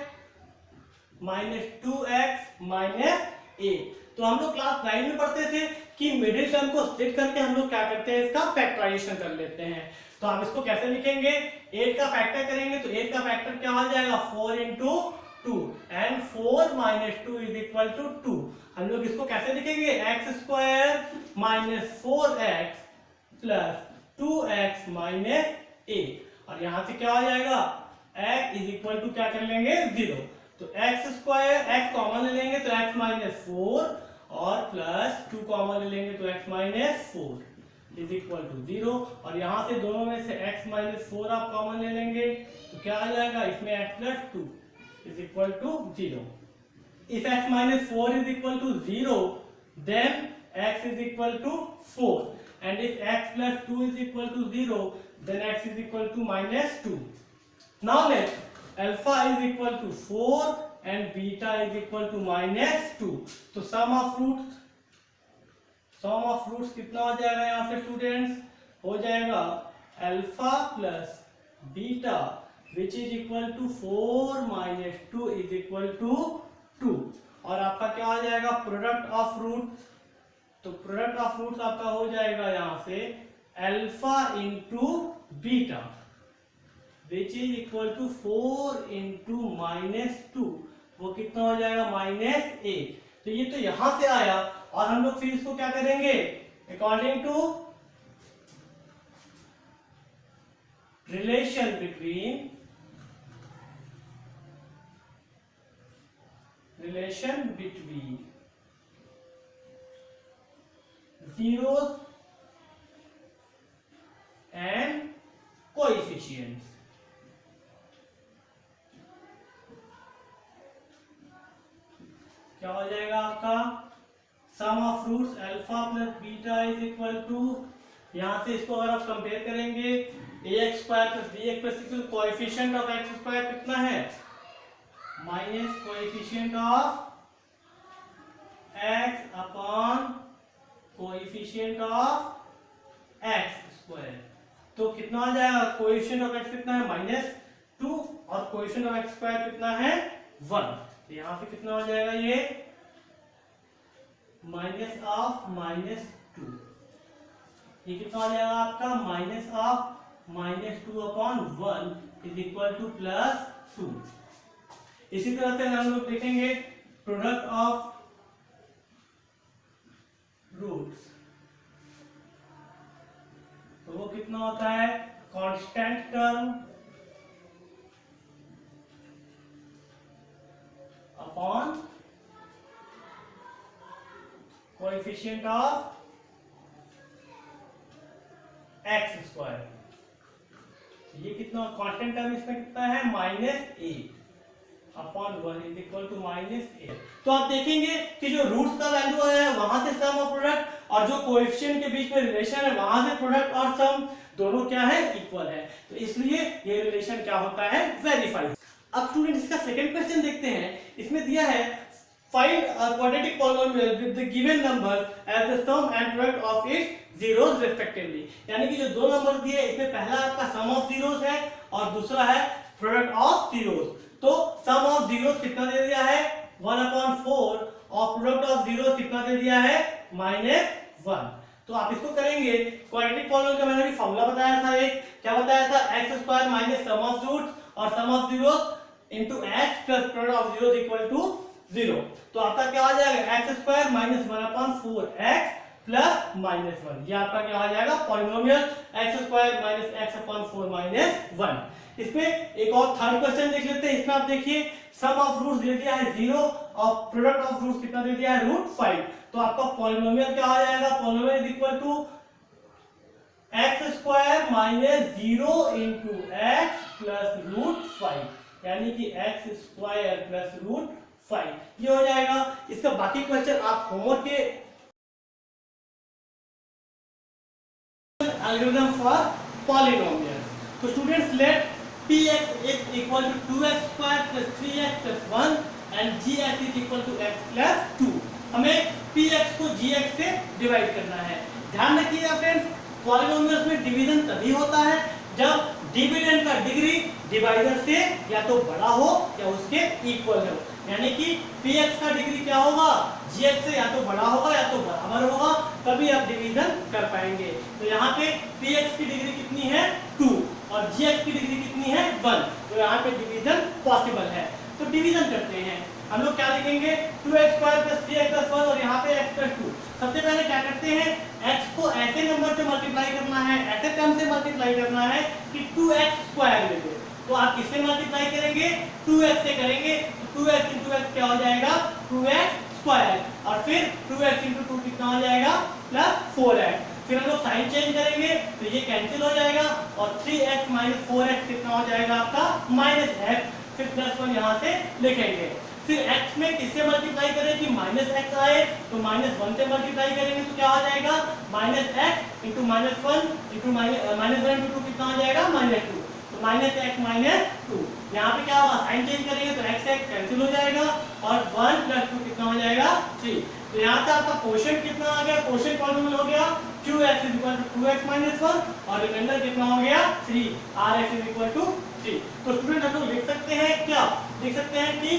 minus 2x minus a। तो हम लोग क्लास 9 में पढ़ते थे कि मिडिल टर्म को स्प्लिट करके हम लोग क्या करते हैं, इसका फैक्टराइजेशन कर लेते हैं। तो हम इसको कैसे लिखेंगे, 8 का फैक्टर करेंगे तो 8 का फैक्टर क्या हो जाएगा, 4 into 2 and 4 minus 2 is equal to 2। हम लोग इसको कैसे लिखेंगे, x square minus 4x plus 2x minus a, और यहां से क्या हो जाएगा, x इज इक्वल टू क्या कर लेंगे, 0। तो एक्स स्क्वायर, x कॉमन ले लेंगे तो x माइनस 4 और प्लस 2 कॉमन ले लेंगे तो x minus 4 is equal to 0, और यहां से दोनों में से x माइनस 4 आप कॉमन ले लेंगे तो क्या आ जाएगा, इसमें x plus 2 is equal to 0. If x minus 4 is equal to 0, then x is equal to 4. And if x plus 2 is equal to 0, then x is equal to minus 2. Now let alpha is equal to 4 and beta is equal to minus 2. तो sum of roots कितना हो जाएगा यहाँ से students, हो जाएगा alpha plus beta which is equal to 4 minus 2 is equal to 2, और आपका क्या हो जाएगा, प्रोडक्ट ऑफ रूट्स। तो प्रोडक्ट ऑफ रूट्स आपका हो जाएगा यहाँ से alpha into beta which is equal to 4 into minus 2, वो कितना हो जाएगा, माइनस a। तो ये तो यहां से आया, और हम लोग फिर इसको क्या करेंगे, according to relation between zeros and coefficients। क्या हो जाएगा आपका, sum of roots alpha plus beta is equal to, यहां से इसको अगर आप कंपेयर करेंगे ax square plus bx plus coefficient of x square कितना है, minus coefficient of x upon coefficient of x square. तो कितना आ जाएगा, कोएफिशिएंट ऑफ x कितना है, -2, और कोएफिशिएंट ऑफ x स्क्वायर कितना है, 1। तो यहां से कितना हो जाएगा, ये माइनस ऑफ -2, ये कितना हो जाएगा आपका, minus of -2 upon 1 is equal to +2। इसी तरह से हम लोग देखेंगे प्रोडक्ट ऑफ रूट्स, तो वो कितना होता है, constant term upon coefficient of x square. ये कितना कांस्टेंट टर्म इसमें कितना है, -a upon 1 is equal to -a। तो आप देखेंगे कि जो रूट्स का वैल्यू है वहां से सम और प्रोडक्ट, और जो कोएफिशिएंट के बीच में रिलेशन है वहां से प्रोडक्ट और सम दोनों क्या है, इक्वल है। तो इसलिए ये रिलेशन क्या होता है, वेरीफाई। अब स्टूडेंट इसका सेकंड क्वेश्चन देखते हैं। इसमें दिया है find a quadratic polynomial with the given numbers as the sum and product of its zeros respectively। यानी कि जो दो नंबर दिए इसमें पहला आपका सम ऑफ जीरोस है और दूसरा है प्रोडक्ट ऑफ जीरोस। तो सम ऑफ जीरोस कितना दे दिया है 1/4 और प्रोडक्ट ऑफ जीरोस कितना दे दिया है -1। तो आप इसको करेंगे क्वाड्रेटिक पॉलिनोमियल का मैंने भी फॉर्मूला बताया था, एक क्या बताया था x² minus sum of roots और sum of zeros into x plus product of zeros equal to 0। तो आपका क्या आ जाएगा x² माइनस 1/4 x प्लस -1। ये आपका क्या आ जाएगा पॉलिनोमियल x² माइनस x/4 -1। इसमें एक और थर्ड क्वेश्चन देख लेते हैं। इसमें आप देखिए सम ऑफ रूट्स दे दिया है 0 और प्रोडक्ट ऑफ रूट्स कितना दे दिया है √5। तो आपका पॉलिनोमियल क्या आ जाएगा polynomial is equal to x² minus 0 into x plus √5, यानी कि x² प्लस √5 ये हो जाएगा। इसका बाकी क्वेश्चन आप होमवर्क के algorithm for polynomials। तो students let px is equal to 2x square plus 3x plus 1 and gx is equal to x plus 2। हमें px को gx से डिवाइड करना है। ध्यान रखिएगा फ्रेंड्स, पॉलिनोमियल्स में डिवीजन तभी होता है जब डिविडेंड का डिग्री डिवाइडर से या तो बड़ा हो या उसके इक्वल हो। यानी कि px का डिग्री क्या होगा gx से या तो बड़ा होगा या तो बराबर होगा, तभी आप डिवीजन कर पाएंगे। तो यहाँ पे px की डिग्री कितनी है 2 और gx की डिग्री कितनी है 1, तो यहाँ पे डिवीजन पॉसिबल है। तो डिवीजन करते हैं, हम लोग क्या लिखेंगे 2x² + 3x + 1 और यहाँ पे x + 2। सबसे पहले क्या करते हैं x को ऐसे नंबर से मल्टीप्लाई करना है, ऐसे टर्म से मल्टीप्लाई करना है कि 2x² में दे। तो आप किससे मल्टीप्लाई करेंगे 2x से करेंगे, तो 2x × x क्या हो जाएगा 2x² और फिर 2x × 2 कितना हो जाएगा +4x। फिर हम लोग साइन चेंज करेंगे तो ये कैंसिल हो जाएगा और 3x - 4x कितना हो जाएगा आपका -x, फिर +1 यहाँ से लिखेंगे। फिर x में किससे मल्टीप्लाई करें कि -x आए, तो -1 से मल्टीप्लाई करेंगे तो क्या हो जाएगा -x × -1 × -1 × 2 कितना हो जाएगा -2, तो -x - 2। यहाँ पे क्या होगा साइन चेंज करेंगे तो x कैंसिल हो जाएगा और 1 + 2 कितना हो जाएगा 3। तो यहाँ से आपका क्वोशिएंट कितना आ गया, क्वोशिएंट पॉलिनोमियल हो गया qx = 2x - 1 और रिमाइंडर कितना हो गया 3, rx = 3। तो स्टूडेंट हम लोग लिख सकते हैं क्या, लिख सकते हैं कि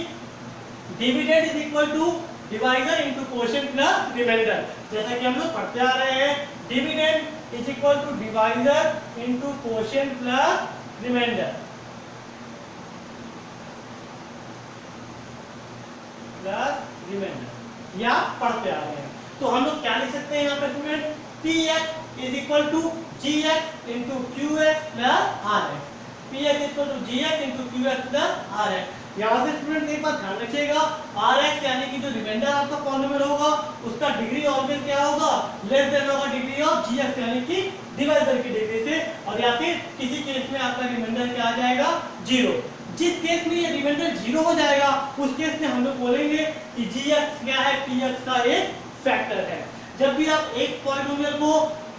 dividend is equal to divisor into quotient plus remainder. जैसा कि हम लोग पढ़ते आ रहे हैं dividend is equal to divisor into quotient plus remainder या पढ़ते आ रहे हैं। तो हम लोग क्या लिख सकते हैं यहाँ पे student px is equal to gx into qx plus rx। px equal to gx into qx plus rx। यहाँ से स्टूडेंट एक बात ध्यान रखिएगा rx यानी कि जो रिमाइंडर आपका पॉलिनोमियल होगा उसका डिग्री ऑलवेज क्या होगा लेस देन होगा डिग्री ऑफ gx यानी कि डिवाइजर की डिग्री से, और या फिर किसी केस में आपका रिमाइंडर क्या आ जाएगा 0। जिस केस में ये रिमाइंडर 0 हो जाएगा उस केस में हम लोग बोलेंगे कि gx क्या है px का एक फैक्टर है। जब भी आप एक पॉलिनोमियल को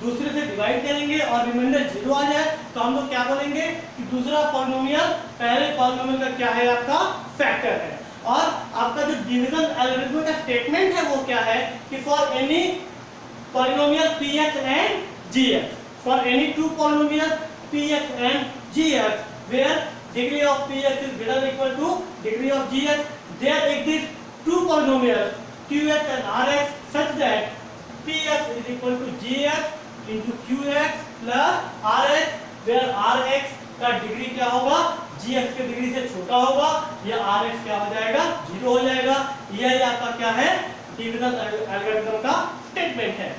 दूसरे से डिवाइड करेंगे और रिमाइंडर 0 आ जाए तो हम लोग क्या बोलेंगे कि दूसरा पॉलिनोमियल पहले पॉलिनोमियल का क्या है आपका फैक्टर है। और आपका जो डिवीजन एल्गोरिथम का स्टेटमेंट है वो क्या है कि for any polynomial px and gx, for any two polynomials px and gx where degree of px is greater than equal to degree of gx, there exist two polynomials qx and rx such that px is equal to gx into qx plus rx, where rx का degree क्या होगा gx के degree से छोटा होगा, या rx क्या हो जाएगा 0 हो जाएगा। यह आपका क्या है डिवीजन एल्गोरिथम का स्टेटमेंट है।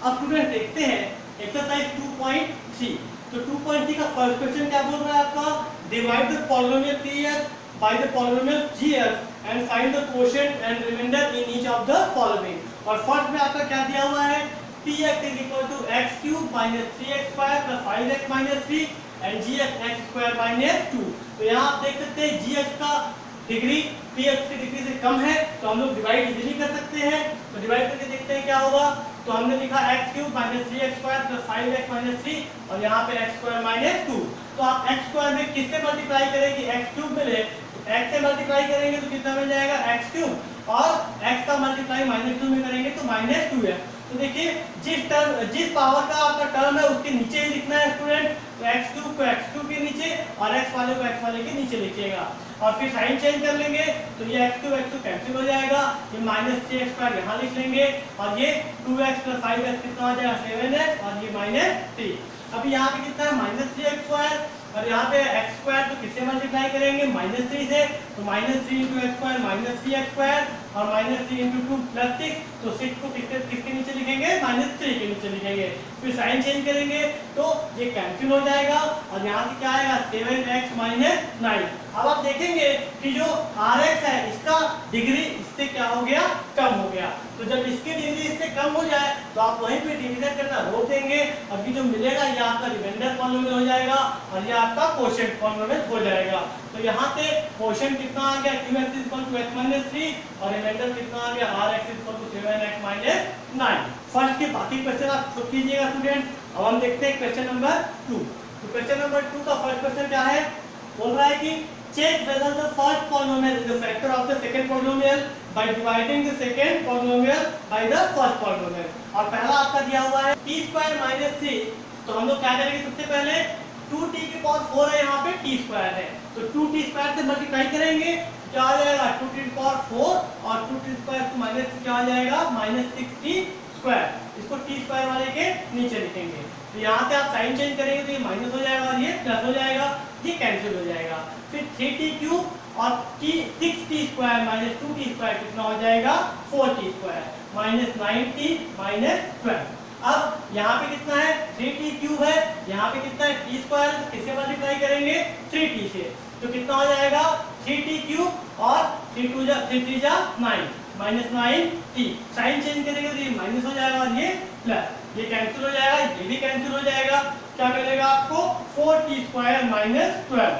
अब स्टूडेंट देखते हैं एक्सरसाइज 2.3। तो 2.3 का फर्स्ट क्वेश्चन क्या बोल रहा है आपका divide the polynomial px by the polynomial gx and find the quotient and remainder in each of the following। और फर्स्ट में आपका क्या दिया हुआ है px is equal to x³ minus 3x² plus 5x minus 3 and gx x² - 2। तो यहाँ आप देख सकते हैं gx का डिग्री px की डिग्री से कम है तो हम लोग डिवाइड इजीली कर सकते हैं। तो डिवाइड करके देखते हैं क्या होगा। तो हमने लिखा x³ minus 3x² plus 5x minus 3 और यहाँ पे x² - 2। तो आप x² में किससे मल्टीप्लाई करें कि x³ मिले, तो x से मल्टीप्लाई करेंगे तो कितना मिल जाएगा x³ और x का मल्टीप्लाई -2 में करेंगे तो -2x। तो देखिए जिस पावर का आपका टर्म है उसके नीचे ही लिखना है स्टूडेंट, तो x3 को x2 के नीचे और x वाले को x वाले के नीचे लिखिएगा और फिर साइन चेंज कर लेंगे तो ये x2 कैंसिल हो जाएगा, ये -3x² यहाँ लिख लेंगे और ये 2x + 5x कितना हो जाएगा 7x और ये -3। अभी यहाँ पे कितना है -3x² और यहाँ पे x² तो किससे मल्टीप्लाई करेंगे -3 से, तो -3 × x² -3x² और -3 × 2 +6, तो 6 को किसके नीचे लिखेंगे -3 के नीचे लिखेंगे, फिर साइन चेंज करेंगे तो ये कैंसिल हो जाएगा और यहाँ से क्या आएगा 7x - 9। अब आप देखेंगे कि जो rx है इसका डिग्री इससे क्या हो गया कम हो गया, तो जब इसकी डिग्री इससे कम हो जाए तो आप वहीं पे डिवीजन करना रोक देंगे, अभी जो मिलेगा ये आपका रिमाइंडर पॉलिनोमियल हो जाएगा और ये आपका कोशेंट पॉलिनोमियल हो जाएगा। तो यहाँ से कोशेंट कितना आ गया qx = x - 3 और रिमाइंडर कितना आ गया rx = 7x - 9। फर्स्ट के बाकी क्वेश्चन आप खुद कीजिएगा स्टूडेंट। अब हम देखते हैं क्वेश्चन नंबर 2। तो क्वेश्चन नंबर 2 का फर्स्ट क्वेश्चन क्या है, बोल रहा है कि check whether the first polynomial is a factor of the second polynomial by dividing the second polynomial by the first polynomial। और पहला आपका दिया हुआ है t² - 3, तो हम लोग क्या करेंगे सबसे पहले 2t⁴ है, यहाँ पे t² है तो 2t² से मल्टीप्लाई करेंगे क्या आ जाएगा 2t⁴ और 2t² को क्या आ जाएगा -6t², इसको t² वाले के नीचे लिखेंगे। तो यहाँ से आप साइन चेंज करेंगे तो ये माइनस हो जाएगा और ये प्लस हो जाएगा, ये कैंसिल हो जाएगा। फिर 3t³ और 6t² - 2t² कितना हो जाएगा 4t² -9t - 12। अब यहाँ पे कितना है 3t³ है, यहाँ पे कितना है t², किससे मल्टीप्लाई करेंगे 3t से, तो कितना हो जाएगा 3t³ और 3 × 9 -9t। साइन चेंज करेंगे तो ये माइनस हो जाएगा और ये प्लस, ये कैंसिल हो जाएगा, ये भी कैंसिल हो जाएगा। क्या मिलेगा आपको 4t² - 12।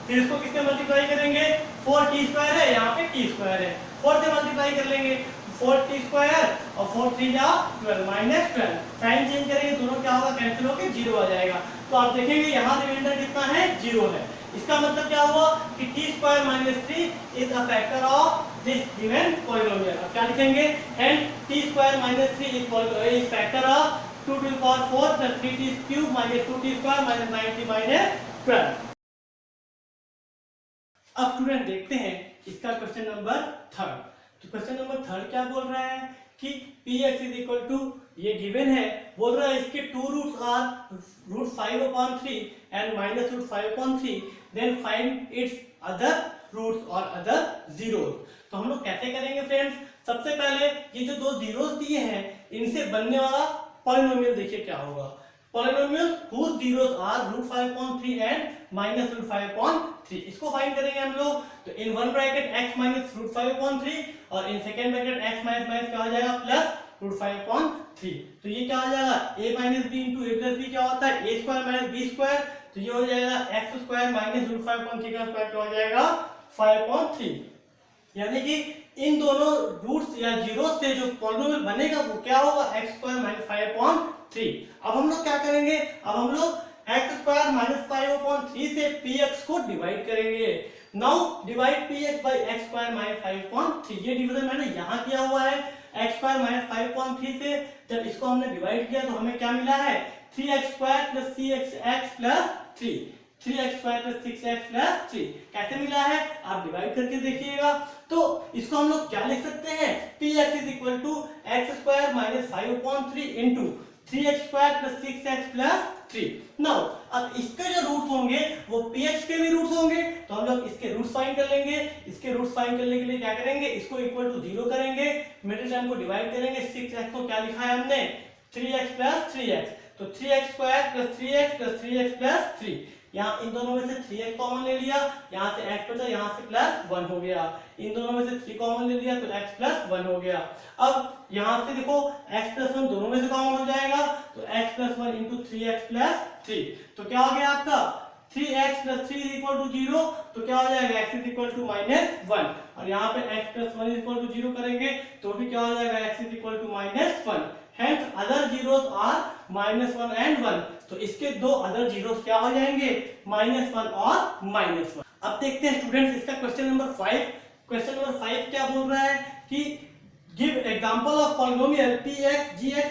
फिर इसको किससे मल्टीप्लाई करेंगे 4t² है, यहाँ पे t² है, 4 से मल्टीप्लाई कर लेंगे 4t² और 4 × 3 = 12 -12। साइन चेंज करेंगे दोनों क्या होगा कैंसिल होकर 0 आ जाएगा। तो आप देखेंगे यहाँ रिमाइंडर कितना है 0 है। इसका मतलब क्या हुआ कि t² - 3 is a factor of this given polynomial. अब क्या लिखेंगे hence t² - 3 is factor of 2⁴ + 3t³ - 2t² - 9t - 12। अब स्टूडेंट देखते हैं इसका क्वेश्चन नंबर 3। तो क्वेश्चन नंबर 3 क्या बोल रहा है कि px = ये गिवन है, बोल रहा है इसके 2 roots are √5/3 and -√5/3, then find its other roots और अदर जीरोस। तो हम लोग कैसे करेंगे फ्रेंड्स, सबसे पहले ये जो 2 जीरोस दिए हैं इनसे बनने वाला पॉलिनोमियल देखिए क्या होगा। Polynomial whose zeros are √5/3 and -√5/3, इसको फाइंड करेंगे हम लोग। तो इन वन ब्रैकेट x - √5/3 और in second bracket x minus क्या हो जाएगा +√5/3। तो ये क्या हो जाएगा a - b × a + b क्या होता है a² - b², तो ये हो जाएगा x² - √5/3 का स्क्वायर क्या हो जाएगा 5/3। यानी कि इन दोनों रूट्स या जीरोस से जो पॉलिनोमियल बनेगा वो क्या होगा x² - 5/3। अब हम लोग क्या करेंगे, अब हम लोग x² - 5/3 से px को डिवाइड करेंगे। Now divide px bye x² - 5/3, ये डिवीजन मैंने यहाँ किया हुआ है। x² - 5/3 से जब इसको हमने डिवाइड किया तो हमें क्या मिला है 3x² + 6x + 3, 3x² + 6x + 3 कैसे मिला है आप डिवाइड करके देखिएगा। तो इसको हम लोग क्या लिख सकते हैं px = x² - 5/3 into 3x² + 6x + 3। Now अब इसके जो रूट्स होंगे वो px के भी रूट्स होंगे, तो हम लोग इसके रूट्स फाइंड कर लेंगे। इसके रूट्स फाइंड करने के लिए क्या करेंगे, इसको इक्वल टू 0 करेंगे, मिडिल टर्म को डिवाइड करेंगे। 6x को क्या लिखा है हमने 3x + 3x, तो 3x² + 3x + 3x + 3। यहाँ इन दोनों में से 3x कॉमन ले लिया, यहाँ से x बचा, यहाँ से +1 हो गया। इन दोनों में से 3 कॉमन ले लिया तो x + 1 हो गया। अब यहाँ से देखो x + 1 दोनों में से कॉमन हो जाएगा, तो x + 1 × 3x + 3, तो क्या हो गया आपका 3x + 3 = 0, तो क्या हो जाएगा x = -1 और यहाँ पे x + 1 = 0 करेंगे तो भी क्या हो जाएगा x = -1। Hence other zeros are -1 and 1, तो इसके दो अदर जीरोस क्या हो जाएंगे -1 और -1। अब देखते हैं स्टूडेंट्स इसका क्वेश्चन नंबर 5 क्वेश्चन नंबर 5 क्या बोल रहा है कि give example of polynomial px, gx,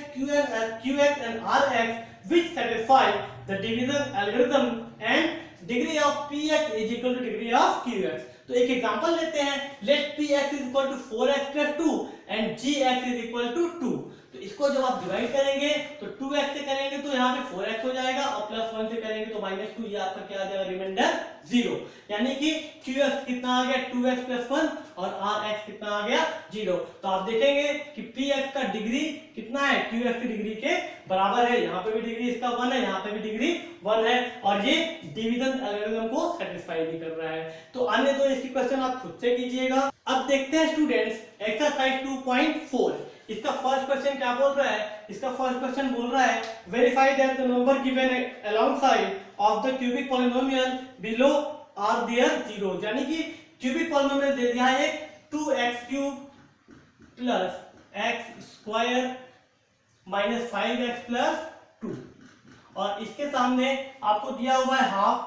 qx and rx which satisfy the division algorithm and degree of px is equal to degree of qx। तो एक एग्जांपल लेते हैं, let px is equal to 4x plus 2 and gx is equal to 2। तो इसको जब आप divide करेंगे तो 2x से करेंगे तो यहाँ पे 4x हो जाएगा और प्लस 1 से करेंगे तो -2, ये आपका क्या आ जाएगा, रिमाइंडर 0। यानी कि qx कितना आ गया 2x plus 1 और rx कितना आ गया 0। तो आप देखेंगे कि px का डिग्री कितना है, qx की डिग्री के बराबर है। यहाँ पे भी डिग्री इसका 1 है, यहाँ पे भी डिग्री 1 है और ये डिवीजन एल्गोरिथम को सेटिस्फाई नहीं कर रहा है। तो अन्य तो इसकी क्वेश्चन आप खुद से कीजिएगा। अब देखते हैं स्टूडेंट्स एक्सरसाइज 2.4। इसका फर्स्ट क्वेश्चन क्या बोल रहा है, इसका फर्स्ट क्वेश्चन बोल रहा है verify that the number given alongside of the cubic polynomial below are their zeros. यानी कि क्यूबिक पॉलिनोमियल दे दिया है 2x³ plus x² minus 5x plus 2 और इसके सामने आपको दिया हुआ है हाफ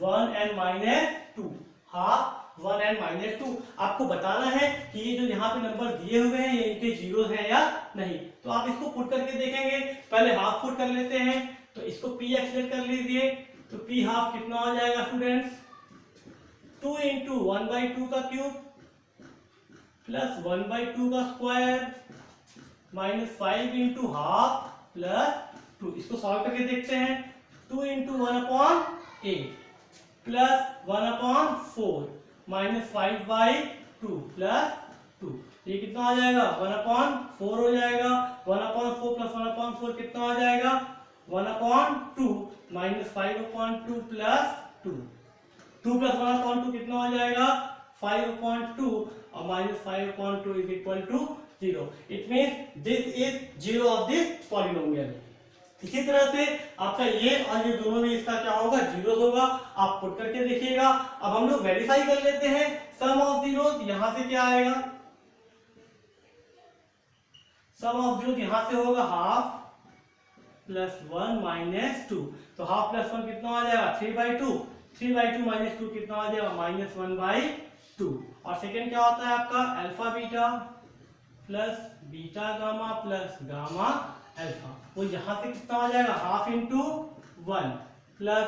1 and -2, हाफ 1 and -2। आपको बताना है कि ये जो यहाँ पे नंबर दिए हुए हैं ये इनके जीरोस हैं या नहीं। तो आप इसको पुट करके देखेंगे, पहले हाफ पुट कर लेते हैं। तो इसको p एक्सलेट कर लीजिए, तो p हाफ कितना हो जाएगा स्टूडेंट्स, 2 × 1/2 का क्यूब प्लस 1/2 का स्क्वायर माइनस 5 × हाफ प्लस 2। इसको सॉल्व करके देखते हैं, 2 × 1/8 प्लस 1/4 माइनस 5/2 प्लस 2। ये कितना आ जाएगा, 1/4 हो जाएगा। 1/4 प्लस 1/4 कितना आ जाएगा, 1/2 माइनस 5/2 प्लस 2। 2 प्लस 1/2 कितना हो जाएगा, 5/2 और minus 5/2 is equal to 0। It means this is 0 of this polynomial. इसी तरह से आपका ये और ये दोनों में इसका क्या होगा, जीरोस होगा। आप पुट करके देखिएगा। अब हम लोग वेरीफाई कर लेते हैं सम ऑफ जीरोस। यहां से क्या आएगा, सम ऑफ जीरोस यहां से होगा हाफ प्लस 1 माइनस 2। तो हाफ प्लस 1 कितना आ जाएगा, 3/2। 3/2 माइनस 2 कितना आ जाएगा, -1/2। और सेकेंड क्या होता है आपका alpha beta plus beta gamma plus gamma alpha. वो यहां से कितना आ जाएगा, हाफ इंटू 1 प्लस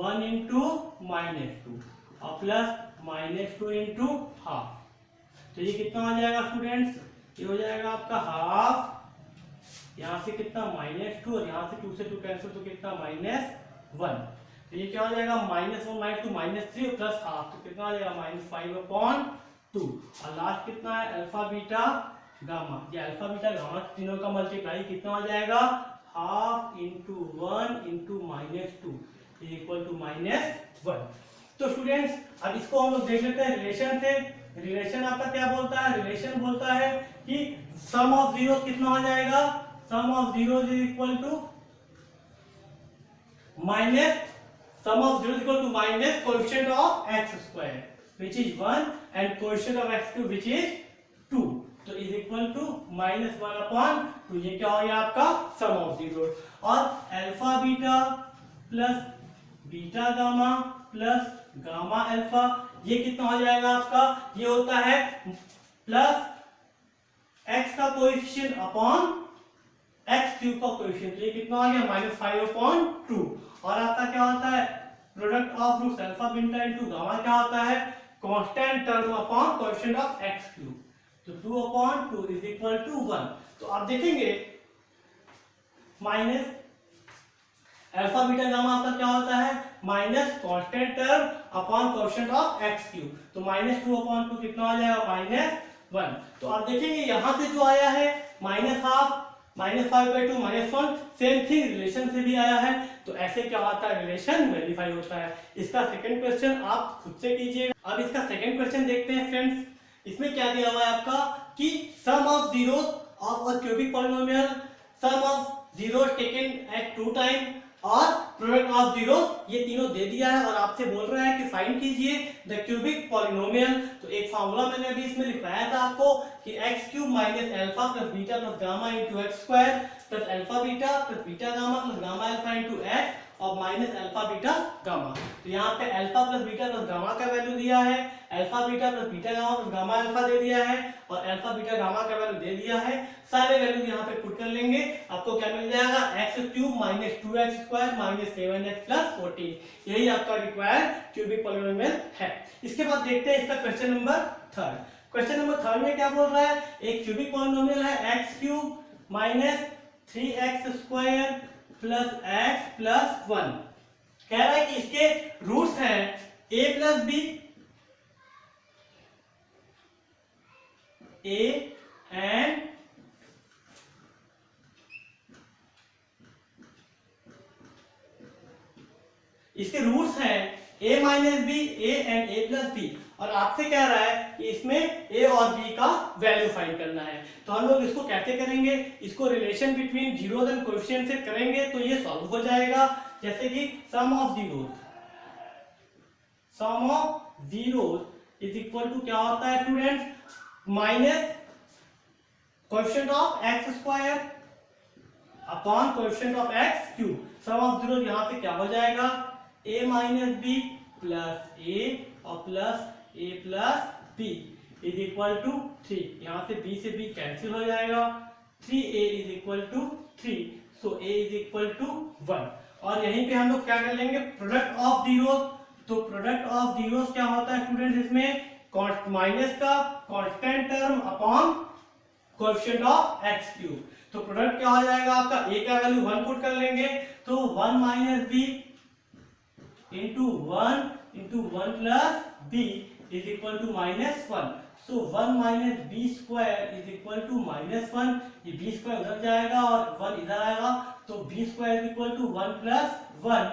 1 इंटू -2 और प्लस -2 इंटू हाफ। तो ये कितना आ जाएगा स्टूडेंट्स, ये हो जाएगा आपका हाफ, यहां से कितना -2 और यहां से 2 से 2 कैंसिल तो कितना -1। तो ये क्या हो जाएगा, -1 -2 -3 प्लस हाफ, तो कितना आ जाएगा -5/2। और लास्ट कितना है अल्फा बीटा गामा। ये अल्फा बीटा गामा तीनों का मल्टीप्लाई कितना हो जाएगा, half into 1 into -2 equal to -1। तो स्टूडेंट्स अब इसको हम लोग देख लेते हैं रिलेशन से। रिलेशन आपका क्या बोलता है, रिलेशन बोलता है कि सम ऑफ जीरोस कितना हो जाएगा, sum of zeros is equal to minus sum of zeros equal to minus coefficient of x² which is 1 and coefficient of x³ which is 2। तो इज इक्वल टू -1/2। ये क्या हो गया आपका सम ऑफ जीरो। और alpha beta plus beta gamma plus gamma alpha ये कितना हो जाएगा आपका, ये होता है प्लस x का कोएफिशिएंट अपॉन x³ का कोएफिशिएंट। ये कितना आ गया -5/2। और आपका क्या होता है product of roots alpha beta into gamma क्या होता है, constant term upon coefficient of x³। तो 2/2 इज इक्वल टू 1। तो आप देखेंगे माइनस अल्फा बीटा गामा आपका क्या होता है, minus constant term upon coefficient of x³। तो -2/2 कितना आ जाएगा, -1। तो आप देखेंगे यहां से जो आया है -12 -5/2 -1 सेम थिंग रिलेशन से भी आया है। तो ऐसे क्या होता है, रिलेशन वेरीफाई होता है। इसका सेकंड क्वेश्चन आप खुद से कीजिएगा। अब इसका सेकंड क्वेश्चन देखते हैं फ्रेंड्स। इसमें क्या दिया हुआ है आपका कि sum of zeros of a cubic polynomial, sum of zeros taken at 2 time और प्रोडक्ट ऑफ जीरोस, ये तीनों दे दिया है और आपसे बोल रहा है कि फाइंड कीजिए द क्यूबिक पॉलिनोमियल। तो एक फार्मूला मैंने अभी इसमें लिखवाया था आपको कि x³ minus alpha plus beta plus gamma into x² plus alpha beta plus beta gamma plus gamma alpha into x और माइनस अल्फा बीटा गामा। तो यहाँ पे alpha plus beta plus gamma का वैल्यू दिया है, alpha beta plus beta gamma plus gamma alpha दे दिया है और अल्फा बीटा गामा का वैल्यू दे दिया है। सारे वैल्यू यहाँ पे पुट कर लेंगे, आपको क्या मिल जाएगा, x cube minus 2x square minus 7x plus 14। यही आपका रिक्वायर्ड क्यूबिक पॉलिनोमियल है। इसके बाद देखते हैं इसका question number third. Question number third में क्या बोल रहा है, एक क्यूबिक पॉलिनोमियल है x cube minus 3x square plus x plus 1। कह रहा है कि इसके रूट्स हैं a plus b, a and इसके रूट्स हैं a minus b, a and a plus b. और आपसे कह रहा है कि इसमें a और b का वैल्यू फाइंड करना है। तो हम लोग इसको कैसे करेंगे, इसको relation between zeros and coefficient से करेंगे तो ये सॉल्व हो जाएगा। जैसे कि sum of zeros is equal to क्या होता है students, minus coefficient of x square upon coefficient of x cube. Sum of zero यहां से क्या हो जाएगा, a minus b plus a और plus a plus b is equal to 3। यहां से b से b कैंसिल हो जाएगा, 3a is equal to 3, so a is equal to 1। और यहीं पे हम लोग क्या कर लेंगे, प्रोडक्ट ऑफ जीरोस। तो प्रोडक्ट ऑफ जीरोस क्या होता है स्टूडेंट, इसमें माइनस का constant term upon coefficient of x cube. तो प्रोडक्ट क्या हो जाएगा आपका, a का वैल्यू 1 पुट कर लेंगे तो 1 minus b into 1 plus b is equal to minus 1। So 1 minus b square is equal to minus 1। ये बी स्क्वायर उधर जाएगा और 1 इधर आएगा, तो b square is equal to 1 plus 1,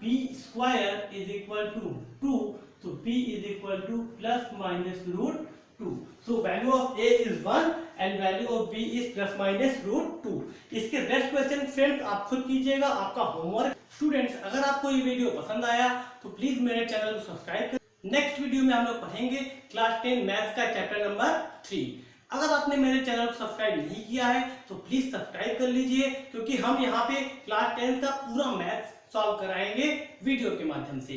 b square is equal to 2, so b is equal to plus minus root 2. So value of a is 1 and value of b is plus minus root 2. इसके rest question friends आप खुद कीजिएगा, आपका homework. Students अगर आपको ये video पसंद आया तो प्लीज मेरे चैनल को सब्सक्राइब करें। नेक्स्ट वीडियो में हम लोग पढ़ेंगे क्लास 10 मैथ्स का चैप्टर नंबर 3। अगर आपने मेरे चैनल को सब्सक्राइब नहीं किया है तो प्लीज सब्सक्राइब कर लीजिए, क्योंकि हम यहाँ पे क्लास 10 का पूरा मैथ्स सॉल्व कराएंगे वीडियो के माध्यम से।